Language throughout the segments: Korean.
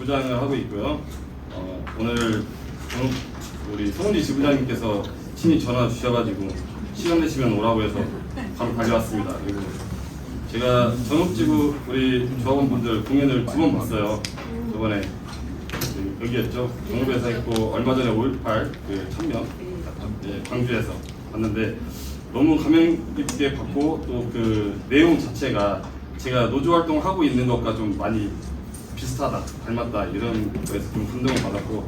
지부장을 하고 있고요. 오늘 우리 성훈이 지부장님께서 친히 전화 주셔가지고 시간 되시면 오라고 해서 바로 달려왔습니다. 그리고 제가 전업지부 우리 조합원분들 공연을 2번 봤어요. 저번에 여기였죠. 정읍에서 했고 얼마 전에 5.18 그 천명 광주에서 봤는데 너무 감명 깊게 봤고 또 그 내용 자체가 제가 노조 활동 하고 있는 것과 좀 많이 비슷하다, 닮았다 이런 거에서 좀 감동을 받았고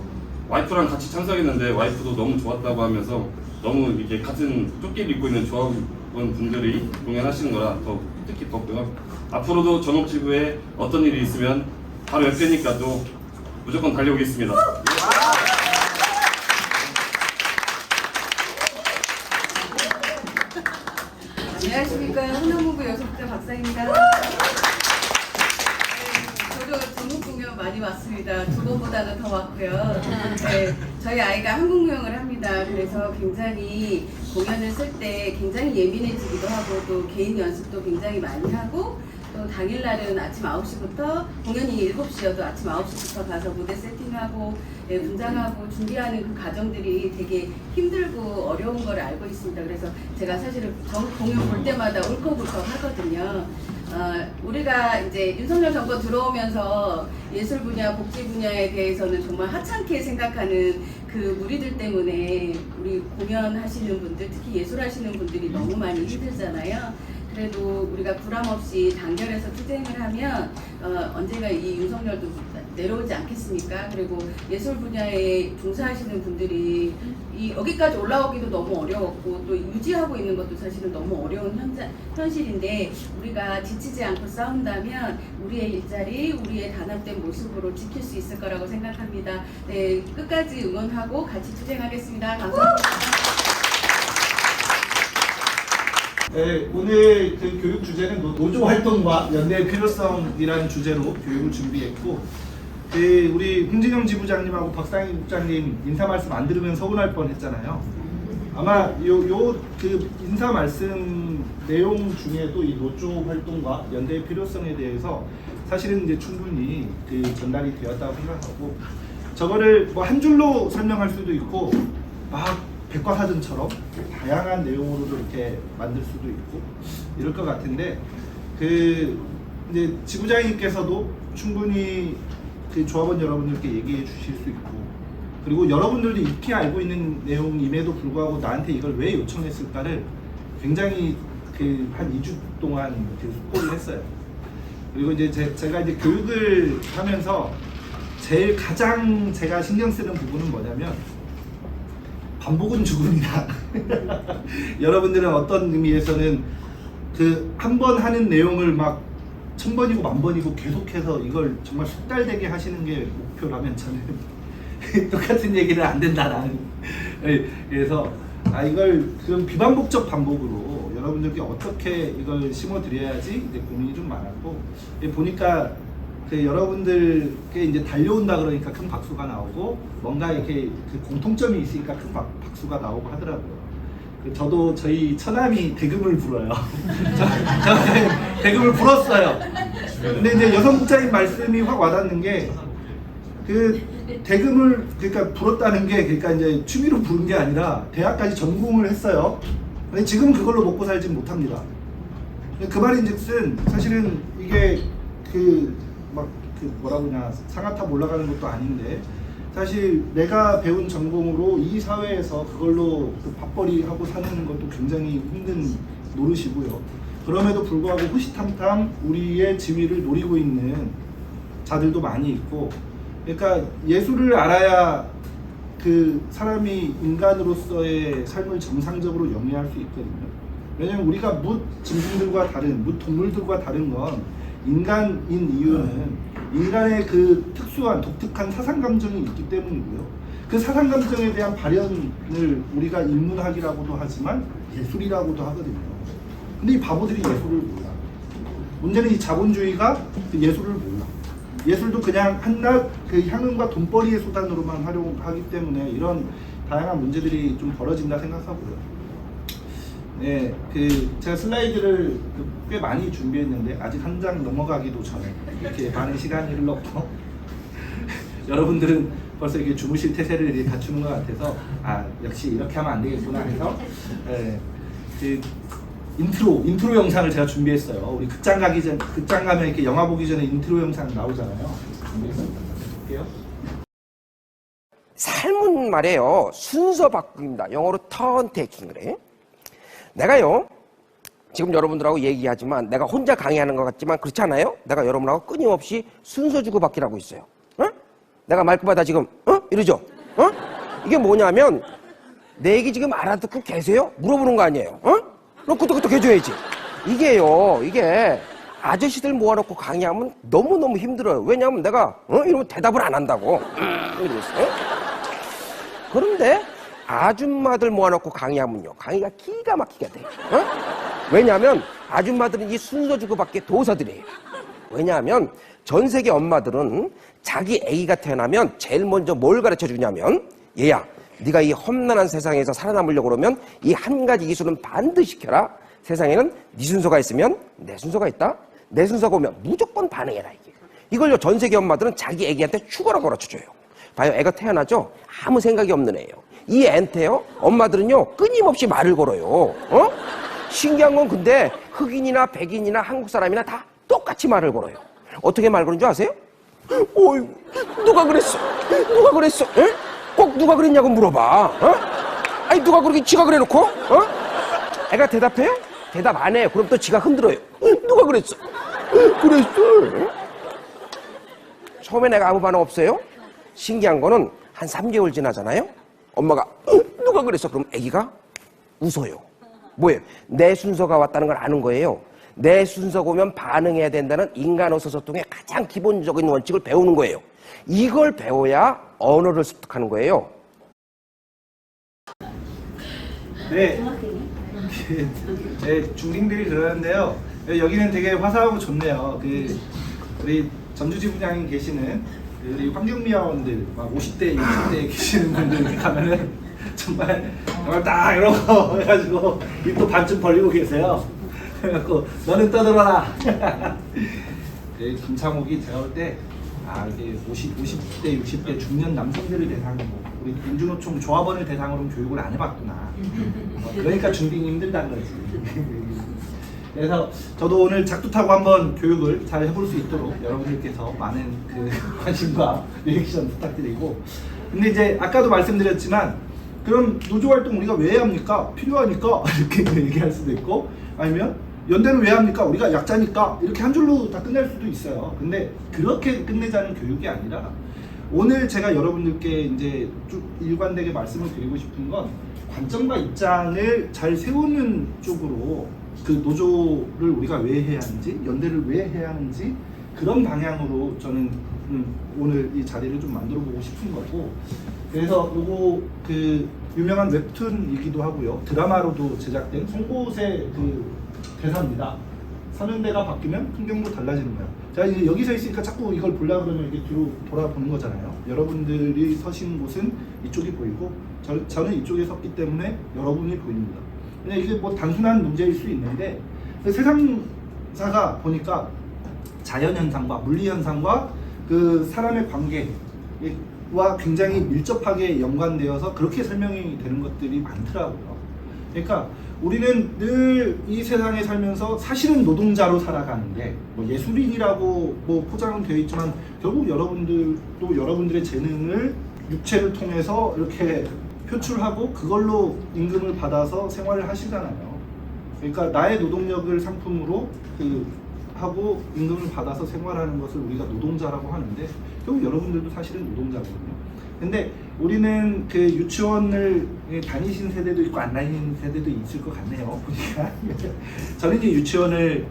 와이프랑 같이 참석했는데 와이프도 너무 좋았다고 하면서 너무 이렇게 같은 조끼를 입고 있는 조합원 분들이 공연하시는 거라 더 뜻깊었고요. 앞으로도 전업지부에 어떤 일이 있으면 바로 옆에니까 또 무조건 달려오겠습니다. 안녕하십니까. 흥남문구 여성부자 박사입니다. 저도 전국 공연 많이 왔습니다. 2번보다는 더 왔고요. 네, 저희 아이가 한국무용을 합니다. 그래서 굉장히 공연을 쓸 때 굉장히 예민해지기도 하고 또 개인 연습도 굉장히 많이 하고 또 당일날은 아침 9시부터 공연이 7시여도 아침 9시부터 가서 무대 세팅하고 분장하고 준비하는 그 과정들이 되게 힘들고 어려운 걸 알고 있습니다. 그래서 제가 사실은 전국 공연 볼 때마다 울컥울컥 하거든요. 우리가 이제 윤석열 정권 들어오면서 예술 분야, 복지 분야에 대해서는 정말 하찮게 생각하는 그 무리들 때문에 우리 공연하시는 분들, 특히 예술하시는 분들이 너무 많이 힘들잖아요. 그래도 우리가 부담없이 단결해서 투쟁을 하면 언젠가 이 윤석열도 내려오지 않겠습니까? 그리고 예술 분야에 종사하시는 분들이 여기까지 올라오기도 너무 어려웠고 또 유지하고 있는 것도 사실은 너무 어려운 현실인데 우리가 지치지 않고 싸운다면 우리의 일자리, 우리의 단합된 모습으로 지킬 수 있을 거라고 생각합니다. 네, 끝까지 응원하고 같이 투쟁하겠습니다. 감사합니다. 네, 오늘 그 교육 주제는 노조 활동과 연대의 필요성이라는 주제로 교육을 준비했고, 우리 홍진영 지부장님하고 박상희 국장님 인사 말씀 안 들으면 서운할 뻔했잖아요. 아마 그 인사 말씀 내용 중에도 이 노조 활동과 연대의 필요성에 대해서 사실은 이제 충분히 그 전달이 되었다고 생각하고, 저거를 뭐 한 줄로 설명할 수도 있고 막 백과사전처럼 다양한 내용으로도 이렇게 만들 수도 있고 이럴 것 같은데 이제 지부장님께서도 충분히 그 조합원 여러분들께 얘기해 주실 수 있고 그리고 여러분들도 익히 알고 있는 내용임에도 불구하고 나한테 이걸 왜 요청했을까를 굉장히 한 2주 동안 숙고를 했어요. 그리고 이제 제가 이제 교육을 하면서 가장 제가 신경 쓰는 부분은 뭐냐면 반복은 죽음이다. 여러분들은 어떤 의미에서는 한 번 하는 내용을 막 1000번이고 10,000번이고 계속해서 이걸 정말 숙달되게 하시는 게 목표라면 저는 똑같은 얘기는 안 된다라는. 그래서 이걸 그런 비반복적 반복으로 여러분들께 어떻게 이걸 심어드려야지 이제 고민이 좀 많았고 보니까 여러분들께 이제 달려온다 그러니까 큰 박수가 나오고 뭔가 이렇게 공통점이 있으니까 큰 박수가 나오고 하더라고요. 저도 저희 처남이 대금을 불어요. 저는 대금을 불었어요. 근데 이제 여성국장님 말씀이 확 와닿는 게 대금을 그러니까 불었다는 게 그러니까 이제 취미로 부른 게 아니라 대학까지 전공을 했어요. 근데 지금 그걸로 먹고 살진 못합니다. 그 말인즉슨 사실은 이게 뭐라고 그냥 상아탑 올라가는 것도 아닌데 사실 내가 배운 전공으로 이 사회에서 그걸로 밥벌이 하고 사는 것도 굉장히 힘든 노릇이고요. 그럼에도 불구하고 호시탐탐 우리의 지위를 노리고 있는 자들도 많이 있고 그러니까 예술을 알아야 사람이 인간으로서의 삶을 정상적으로 영위할 수 있거든요. 왜냐면 우리가 뭇 짐승들과 다른 뭇 동물들과 다른 건 인간인 이유는 인간의 특수한 독특한 사상감정이 있기 때문이고요. 그 사상감정에 대한 발현을 우리가 인문학이라고도 하지만 예술이라고도 하거든요. 근데 이 바보들이 예술을 몰라. 문제는 이 자본주의가 예술을 몰라. 예술도 그냥 한낱 향응과 돈벌이의 수단으로만 활용하기 때문에 이런 다양한 문제들이 좀 벌어진다 생각하고요. 네, 제가 슬라이드를 꽤 많이 준비했는데 아직 한 장 넘어가기도 전에 이렇게 많은 시간이 흘렀고 여러분들은 벌써 이게 주무실 태세를 이렇게 갖추는 것 같아서 역시 이렇게 하면 안 되겠구나 해서 그 인트로 영상을 제가 준비했어요. 우리 극장 가면 이렇게 영화 보기 전에 인트로 영상 나오잖아요. 준비했습니다. 볼게요. 삶은 말이에요. 순서 바꿈니다. 영어로 turn taking 그래. 내가요. 지금 여러분들하고 얘기하지만 내가 혼자 강의하는 것 같지만 그렇지 않아요? 내가 여러분하고 끊임없이 순서 주고받기를 하고 있어요. 어? 내가 말끝마다 지금 이러죠? 이게 뭐냐면 내 얘기 지금 알아듣고 계세요? 물어보는 거 아니에요? 그럼 끄떡끄떡 해줘야지. 이게 아저씨들 모아놓고 강의하면 너무너무 힘들어요. 왜냐하면 내가 이러면 대답을 안 한다고. 이러겠어요? 그런데 아줌마들 모아놓고 강의하면요. 강의가 기가 막히게 돼. 왜냐하면 아줌마들은 이 순서 주고받기의 도사들이에요. 왜냐하면 전 세계 엄마들은 자기 아기가 태어나면 제일 먼저 뭘 가르쳐 주냐면 얘야 네가 이 험난한 세상에서 살아남으려고 그러면 이 한 가지 기술은 반드시 시켜라. 세상에는 네 순서가 있으면 내 순서가 있다. 내 순서가 오면 무조건 반응해라. 이걸요 전 세계 엄마들은 자기 아기한테 죽어라고 가르쳐줘요. 봐요, 애가 태어나죠? 아무 생각이 없는 애예요. 이 애한테요 엄마들은요 끊임없이 말을 걸어요. 신기한 건 근데 흑인이나 백인이나 한국 사람이나 다 똑같이 말을 걸어요. 어떻게 말 거는 줄 아세요? 어이, 누가 그랬어? 누가 그랬어? 에? 꼭 누가 그랬냐고 물어봐. 아니 누가 그러긴 지가 그래놓고? 애가 대답해요? 대답 안 해요. 그럼 또 지가 흔들어요. 누가 그랬어? 그랬어? 처음에 내가 아무 반응 없어요? 신기한 거는 한 3개월 지나잖아요? 엄마가 누가 그랬어? 그럼 애기가 웃어요. 뭐예요? 내 순서가 왔다는 걸 아는 거예요. 내 순서가 오면 반응해야 된다는 인간 의사소통의 가장 기본적인 원칙을 배우는 거예요. 이걸 배워야 언어를 습득하는 거예요. 네. 중딩들이 그러는데요. 여기는 되게 화사하고 좋네요. 우리 전주지부장님 계시는 우리 환경미화원들 막 50대, 60대 계시는 분들 이렇게 가면은 정말 딱 이러고 해가지고 입도 반쯤 벌리고 계세요. 그래갖고 너는 떠들어라. 김창옥이 제가 볼 때 이게 50대, 60대 중년 남성들을 대상으로 우리 민주노총 조합원을 대상으로 교육을 안 해봤구나. 그러니까 중딩이 힘들다는 거지. 그래서 저도 오늘 작두타고 한번 교육을 잘 해볼 수 있도록 여러분들께서 많은 관심과 리액션 부탁드리고, 근데 이제 아까도 말씀드렸지만 그럼 노조 활동 우리가 왜 합니까? 필요하니까 이렇게 얘기할 수도 있고, 아니면 연대는 왜 합니까? 우리가 약자니까 이렇게 한 줄로 다 끝낼 수도 있어요. 근데 그렇게 끝내자는 교육이 아니라 오늘 제가 여러분들께 이제 쭉 일관되게 말씀을 드리고 싶은 건 관점과 입장을 잘 세우는 쪽으로 그 노조를 우리가 왜 해야 하는지, 연대를 왜 해야 하는지 그런 방향으로 저는 오늘 이 자리를 좀 만들어 보고 싶은 거고, 그래서 요거 유명한 웹툰이기도 하고요. 드라마로도 제작된 송곳의 대사입니다. 사는데가 바뀌면 풍경도 달라지는 거야. 자, 이제 여기 서 있으니까 자꾸 이걸 보려고 그러면 이렇게 뒤로 돌아보는 거잖아요. 여러분들이 서신 곳은 이쪽이 보이고 저는 이쪽에 섰기 때문에 여러분이 보입니다. 그냥 이게 뭐 단순한 문제일 수 있는데 세상사가 보니까 자연현상과 물리현상과 사람의 관계와 굉장히 밀접하게 연관되어서 그렇게 설명이 되는 것들이 많더라고요. 그러니까 우리는 늘 이 세상에 살면서 사실은 노동자로 살아가는데 뭐 예술인이라고 뭐 포장은 되어 있지만 결국 여러분들도 여러분들의 재능을 육체를 통해서 이렇게 표출하고 그걸로 임금을 받아서 생활을 하시잖아요. 그러니까 나의 노동력을 상품으로 하고 임금을 받아서 생활하는 것을 우리가 노동자라고 하는데 결국 여러분들도 사실은 노동자거든요. 근데 우리는 유치원을 다니신 세대도 있고 안 다니신 세대도 있을 것 같네요. 보니까 저는 이제 유치원을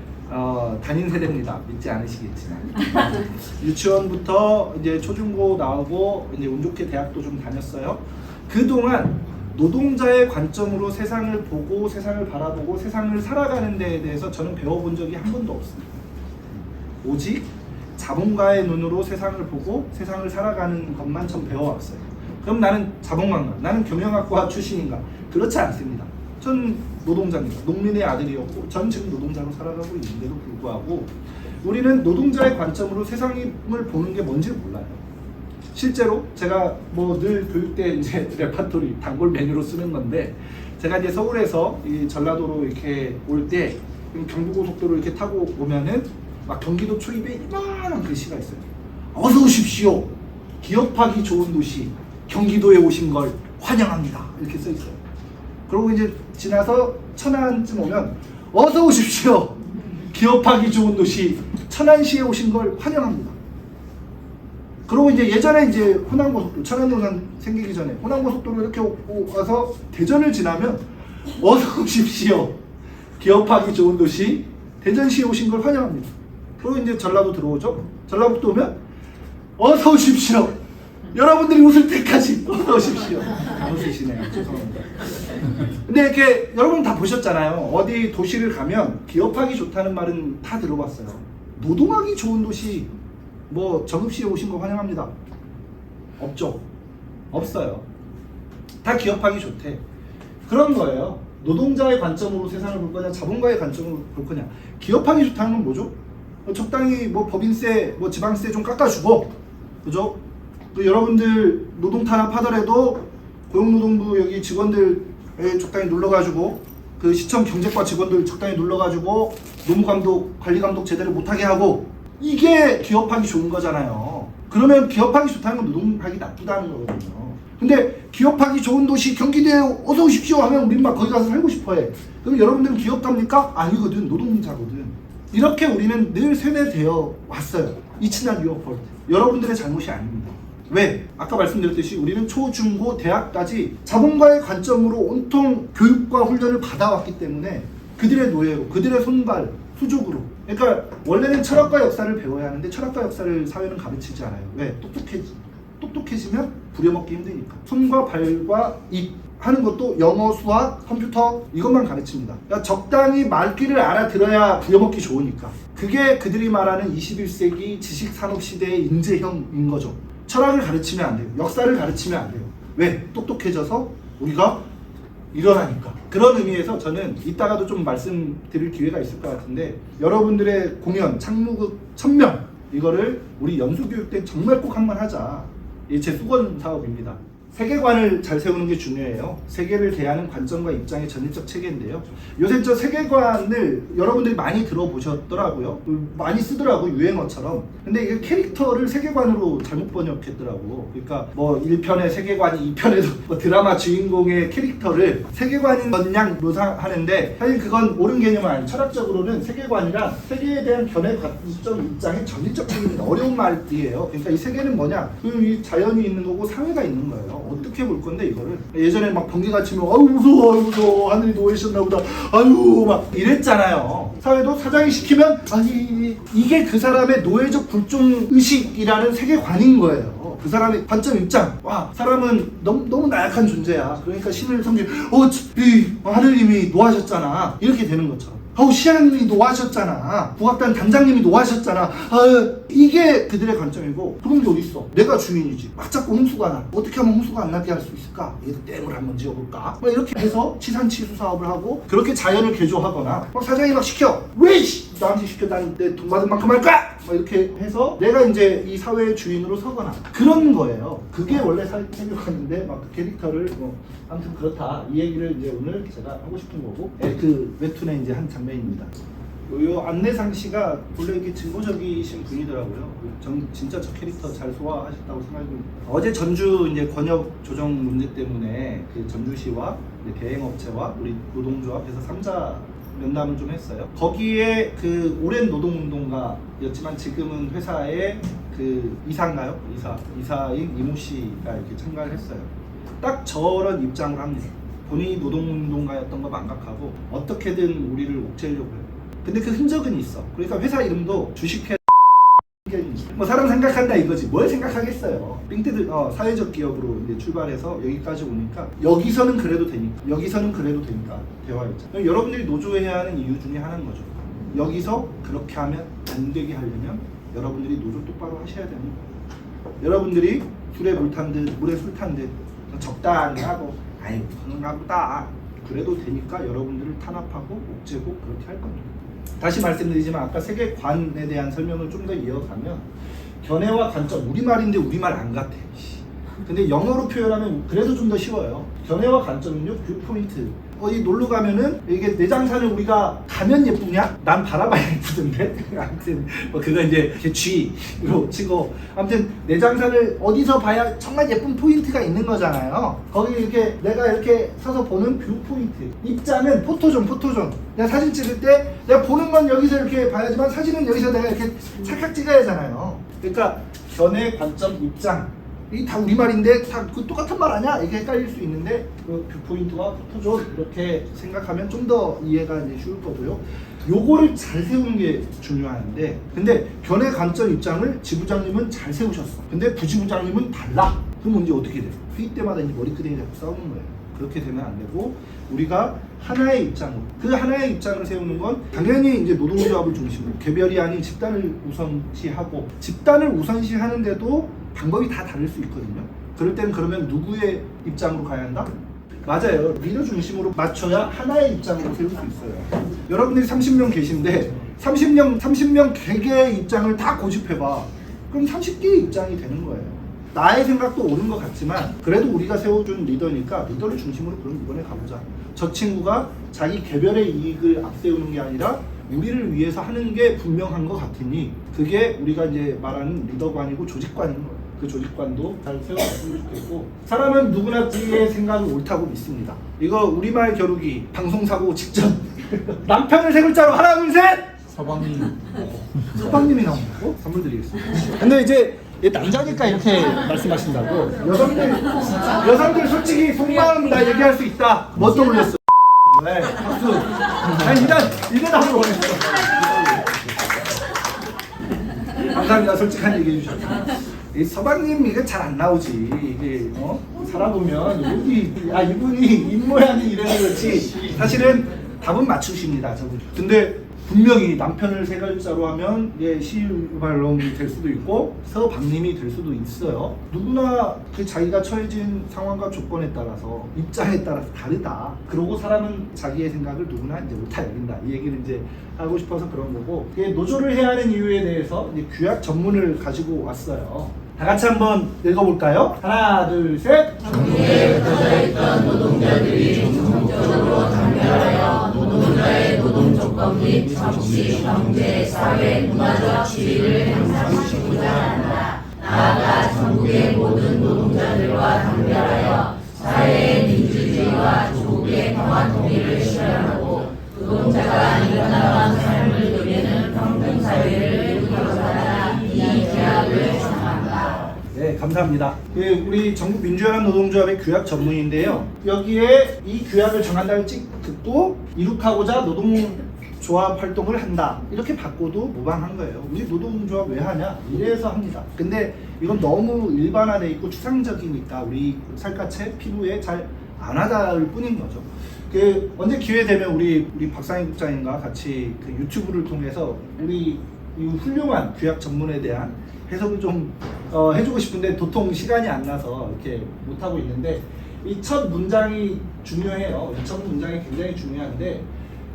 다닌 세대입니다. 믿지 않으시겠지만 유치원부터 이제 초중고 나오고 이제 운 좋게 대학도 좀 다녔어요. 그동안 노동자의 관점으로 세상을 보고 세상을 바라보고 세상을 살아가는 데에 대해서 저는 배워본 적이 한 번도 없습니다. 오직 자본가의 눈으로 세상을 보고 세상을 살아가는 것만 전 배워왔어요. 그럼 나는 자본가인가? 나는 경영학과 출신인가? 그렇지 않습니다. 전 노동자입니다. 농민의 아들이었고 전 지금 노동자로 살아가고 있는데도 불구하고 우리는 노동자의 관점으로 세상을 보는 게 뭔지 몰라요. 실제로 제가 뭐 늘 교육 때 이제 레파토리 단골 메뉴로 쓰는 건데, 제가 이제 서울에서 이 전라도로 이렇게 올 때 경부고속도로 이렇게 타고 오면은 막 경기도 초입에 이만한 글씨가 있어요. 어서 오십시오. 기업하기 좋은 도시 경기도에 오신 걸 환영합니다. 이렇게 써 있어요. 그리고 이제 지나서 천안쯤 오면 어서 오십시오. 기업하기 좋은 도시 천안시에 오신 걸 환영합니다. 그리고 이제 예전에 이제 호남고속도로, 천안동산 생기기 전에 호남고속도로 이렇게 와서 대전을 지나면 어서 오십시오. 기업하기 좋은 도시 대전시에 오신 걸 환영합니다. 그리고 이제 전라도 들어오죠. 전라북도 오면 어서 오십시오. 여러분들이 웃을 때까지 어서 오십시오. 안 웃으시네요. 죄송합니다. 근데 이렇게 여러분 다 보셨잖아요. 어디 도시를 가면 기업하기 좋다는 말은 다 들어봤어요. 노동하기 좋은 도시 뭐 정읍시에 오신 거 환영합니다. 없죠. 없어요. 다 기업하기 좋대. 그런 거예요. 노동자의 관점으로 세상을 볼 거냐, 자본가의 관점으로 볼 거냐. 기업하기 좋다는 건 뭐죠? 적당히 뭐 법인세, 뭐 지방세 좀 깎아주고, 그죠? 또 여러분들 노동 탄압하더라도 고용노동부 여기 직원들 적당히 눌러가지고, 그 시청 경제과 직원들 적당히 눌러가지고 노무감독, 관리감독 제대로 못하게 하고, 이게 기업하기 좋은 거잖아요. 그러면 기업하기 좋다는 건 노동하기 나쁘다는 거거든요. 근데 기업하기 좋은 도시 경기도에 어서 오십시오 하면 우린 막 거기 가서 살고 싶어해. 그럼 여러분들은 기업갑니까? 아니거든. 노동자거든. 이렇게 우리는 늘 세뇌되어 왔어요. It's not your fault. 여러분들의 잘못이 아닙니다. 왜? 아까 말씀드렸듯이 우리는 초, 중, 고, 대학까지 자본가의 관점으로 온통 교육과 훈련을 받아왔기 때문에 그들의 노예로, 그들의 손발, 수족으로. 그러니까 원래는 철학과 역사를 배워야 하는데 철학과 역사를 사회는 가르치지 않아요. 왜? 똑똑해지면 부려먹기 힘드니까. 손과 발과 입 하는 것도 영어, 수학, 컴퓨터 이것만 가르칩니다. 그러니까 적당히 말귀를 알아들어야 부려먹기 좋으니까. 그게 그들이 말하는 21세기 지식산업시대의 인재형인 거죠. 철학을 가르치면 안 돼요. 역사를 가르치면 안 돼요. 왜? 똑똑해져서 우리가 일어나니까. 그런 의미에서 저는 이따가도 좀 말씀드릴 기회가 있을 것 같은데, 여러분들의 공연, 창무극 1000명 이거를 우리 연수교육 때 정말 꼭 한번 하자. 이게 제 수건 사업입니다. 세계관을 잘 세우는 게 중요해요. 세계를 대하는 관점과 입장의 전일적 체계인데요. 요새 저 세계관을 여러분들이 많이 들어보셨더라고요. 많이 쓰더라고요. 유행어처럼. 근데 이게 캐릭터를 세계관으로 잘못 번역했더라고. 그러니까 뭐 1편의 세계관이 2편에서 뭐 드라마 주인공의 캐릭터를 세계관인 것냥 묘사하는데, 사실 그건 옳은 개념은 아니에요. 철학적으로는 세계관이란 세계에 대한 견해 관점 입장의 전일적 체계입니다. 어려운 말이에요. 그러니까 이 세계는 뭐냐? 이 자연이 있는 거고 사회가 있는 거예요. 어떻게 볼 건데 이거를. 예전에 막 번개가 치면 아유 무서워, 아유 무서워, 하늘이 노예셨나 보다, 아유 막 이랬잖아요. 사회도 사장이 시키면 아니, 이게 그 사람의 노예적 불종의식이라는 세계관인 거예요. 그 사람의 관점 입장. 와, 사람은 너무 나약한 존재야. 그러니까 신을 섬기면 이 하늘님이 노하셨잖아. 이렇게 되는 것처럼. 시아님이 노하셨잖아. 국악단 단장님이 노하셨잖아. 이게 그들의 관점이고, 그런 게 어딨어. 내가 주인이지. 막 자꾸 홍수가 나. 어떻게 하면 홍수가 안 나게 할 수 있을까? 얘도 댐을 한번 지어볼까? 막 이렇게 해서 치산치수 사업을 하고, 그렇게 자연을 개조하거나, 막 사장이 막 시켜. 왜 나한테 시켜? 난 내 돈 받은 만큼 할 거야! 막 이렇게 해서 내가 이제 이 사회의 주인으로 서거나. 그런 거예요. 그게 원래 세계관인데, 막 그 캐릭터를 아무튼 그렇다. 이 얘기를 이제 오늘 제가 하고 싶은 거고, 그 웹툰의 이제 한 장면입니다. 요 안내상 씨가 원래 이렇게 진보적이신 분이더라고요. 진짜 저 캐릭터 잘 소화하셨다고 생각이 듭니다. 어제 전주 이제 권역 조정 문제 때문에 그 전주시와 대행업체와 우리 노동조합에서 3자 면담을 좀 했어요. 거기에 그 오랜 노동운동가였지만 지금은 회사의 그 이사인가요? 이사인 이모 씨가 이렇게 참가를 했어요. 딱 저런 입장을 합니다. 본인이 노동운동가였던 거 망각하고 어떻게든 우리를 옥죄려고 해요. 근데 그 흔적은 있어. 그러니까 회사 이름도 주식회 뭐 사람 생각한다 이거지. 뭘 생각하겠어요. 빙태들 사회적 기업으로 이제 출발해서 여기까지 오니까 여기서는 그래도 되니까 대화였죠. 여러분들이 노조해야 하는 이유 중에 하나인 거죠. 여기서 그렇게 하면 안 되게 하려면 여러분들이 노조 똑바로 하셔야 되는 거예요. 여러분들이 술에 물 탄 듯 물에 술 탄 듯 적당히 하고 아유 그런가보다 그래도 되니까 여러분들을 탄압하고 옥죄고 그렇게 할 겁니다. 다시 말씀드리지만 아까 세계관에 대한 설명을 좀 더 이어가면 견해와 관점, 우리말인데 우리말 안 같아. 근데 영어로 표현하면 그래도 좀 더 쉬워요. 견해와 관점은요, 뷰포인트. 어디 놀러 가면은 이게 내장산을 우리가 가면 예쁘냐? 난 바라봐야 예쁘던데. 아무튼 뭐 그거 이제 G로 치고, 아무튼 내장산을 어디서 봐야 정말 예쁜 포인트가 있는 거잖아요. 거기 이렇게 내가 이렇게 서서 보는 뷰포인트. 입장은 포토존. 내가 사진 찍을 때 내가 보는 건 여기서 이렇게 봐야지만 사진은 여기서 내가 이렇게 찰칵 찍어야 하잖아요. 그러니까 견해, 관점, 입장. 이 다 우리말인데 다 그 똑같은 말 아니야? 이게 헷갈릴 수 있는데 그 뷰포인트와 포토존 이렇게 생각하면 좀 더 이해가 이제 쉬울 거고요. 요거를 잘 세우는 게 중요한데, 근데 견해, 관점, 입장을 지부장님은 잘 세우셨어. 근데 부지부장님은 달라. 그럼 이제 어떻게 돼? 회의 때마다 이제 머리끄댕이 잡고 싸우는 거예요. 그렇게 되면 안 되고, 우리가 하나의 입장으로, 그 하나의 입장을 세우는 건 당연히 이제 노동조합을 중심으로 개별이 아닌 집단을 우선시하고, 집단을 우선시하는데도 방법이 다 다를 수 있거든요. 그럴 때는 그러면 누구의 입장으로 가야 한다? 맞아요. 리더 중심으로 맞춰야 하나의 입장으로 세울 수 있어요. 여러분들이 30명 계신데 30명 개개의 입장을 다 고집해봐. 그럼 30개의 입장이 되는 거예요. 나의 생각도 옳은 것 같지만 그래도 우리가 세워준 리더니까 리더를 중심으로 그럼 이번에 가보자. 저 친구가 자기 개별의 이익을 앞세우는 게 아니라 우리를 위해서 하는 게 분명한 것 같으니 그게 우리가 이제 말하는 리더관이고 조직관인 거예요. 그 조직관도 잘 세워줬으면 좋겠고, 사람은 누구나 자기의 생각이 옳다고 믿습니다. 이거 우리말 겨루기 방송사고 직전 남편을 세 글자로 하나 둘 셋! 서방님이 나온다고? 선물 드리겠습니다. 근데 이제 남자니까 이렇게 말씀하신다고. 여성들 솔직히 속마음 나 얘기할 수 있다. 뭐 떠올렸어? 네, 박수. 아니 일단 한번 보냈어. 감사합니다. 솔직한 얘기 해주셔서. 이 서방님 이게 잘 안 나오지. 이게 살아보면 이분이 입 모양이 이래서 그렇지 사실은 답은 맞추십니다. 저분. 근데 분명히 남편을 세 글자로 하면 시발놈이 될 수도 있고 서방님이 될 수도 있어요. 누구나 그 자기가 처해진 상황과 조건에 따라서 입장에 따라서 다르다. 그러고 사람은 자기의 생각을 누구나 이제 옳다 여긴다. 이 얘기를 이제 하고 싶어서 그런 거고, 노조를 해야 하는 이유에 대해서 이제 규약 전문을 가지고 왔어요. 다 같이 한번 읽어볼까요? 하나, 둘, 셋. 정부에 흩어져 있던 노동자들이 전국적으로 단결하여 노동자의 노동 조건 및 정치, 경제, 사회, 문화적 지위를 향상시키고자 한다. 나아가 전국의 모든 노동자들과 단결하여 사회의 민주주의와 조국의 평화 통일을 실현하고 노동자가 일어나는 삶을 누리는 평등사회를 이루고자 이 계약을 청한다. 네, 감사합니다. 우리 전국민주연합 노동조합의 규약 전문인데요. 여기에 이 규약을 정한다를 듣고 이룩하고자 노동조합 활동을 한다. 이렇게 바꿔도 무방한 거예요. 우리 노동조합 왜 하냐? 이래서 합니다. 근데 이건 너무 일반화되어 있고 추상적이니까 우리 살갗에 피부에 잘 안 와닿을 뿐인 거죠. 언제 기회 되면 우리 박상희 국장님과 같이 그 유튜브를 통해서 우리 이 훌륭한 규약 전문에 대한 해석을 좀 해주고 싶은데 도통 시간이 안 나서 이렇게 못하고 있는데, 이 첫 문장이 중요해요. 이 첫 문장이 굉장히 중요한데,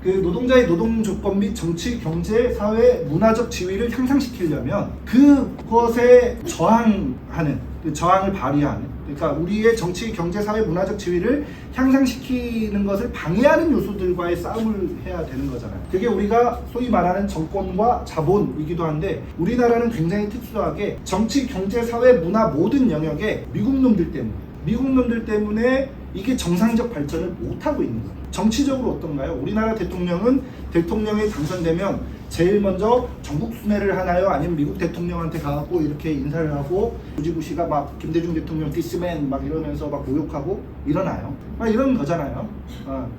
그 노동자의 노동 조건 및 정치, 경제, 사회, 문화적 지위를 향상시키려면 그것에 저항을 발휘하는, 그러니까 우리의 정치, 경제, 사회, 문화적 지위를 향상시키는 것을 방해하는 요소들과의 싸움을 해야 되는 거잖아요. 그게 우리가 소위 말하는 정권과 자본이기도 한데, 우리나라는 굉장히 특수하게 정치, 경제, 사회, 문화 모든 영역에 미국 놈들 때문에 이게 정상적 발전을 못하고 있는 거예요. 정치적으로 어떤가요? 우리나라 대통령이 당선되면 제일 먼저 전국 순회를 하나요? 아니면 미국 대통령한테 가고 이렇게 인사를 하고 부지부시가 막 김대중 대통령 디스맨 막 이러면서 막 모욕하고 일어나요? 막 이런 거잖아요.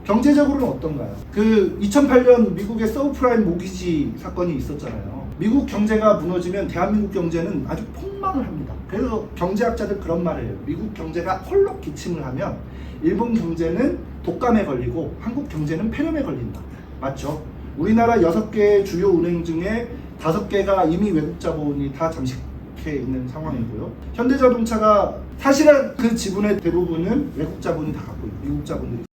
경제적으로는 어떤가요? 2008년 미국의 서브프라임 모기지 사건이 있었잖아요. 미국 경제가 무너지면 대한민국 경제는 아주 폭망을 합니다. 그래서 경제학자들 그런 말을 해요. 미국 경제가 헐렁 기침을 하면 일본 경제는 독감에 걸리고 한국 경제는 폐렴에 걸린다. 맞죠? 우리나라 6개 주요 은행 중에 5개가 이미 외국 자본이 다 잠식해 있는 상황이고요. 현대자동차가 사실은 그 지분의 대부분은 외국 자본이 다 갖고 있고 미국 자본들이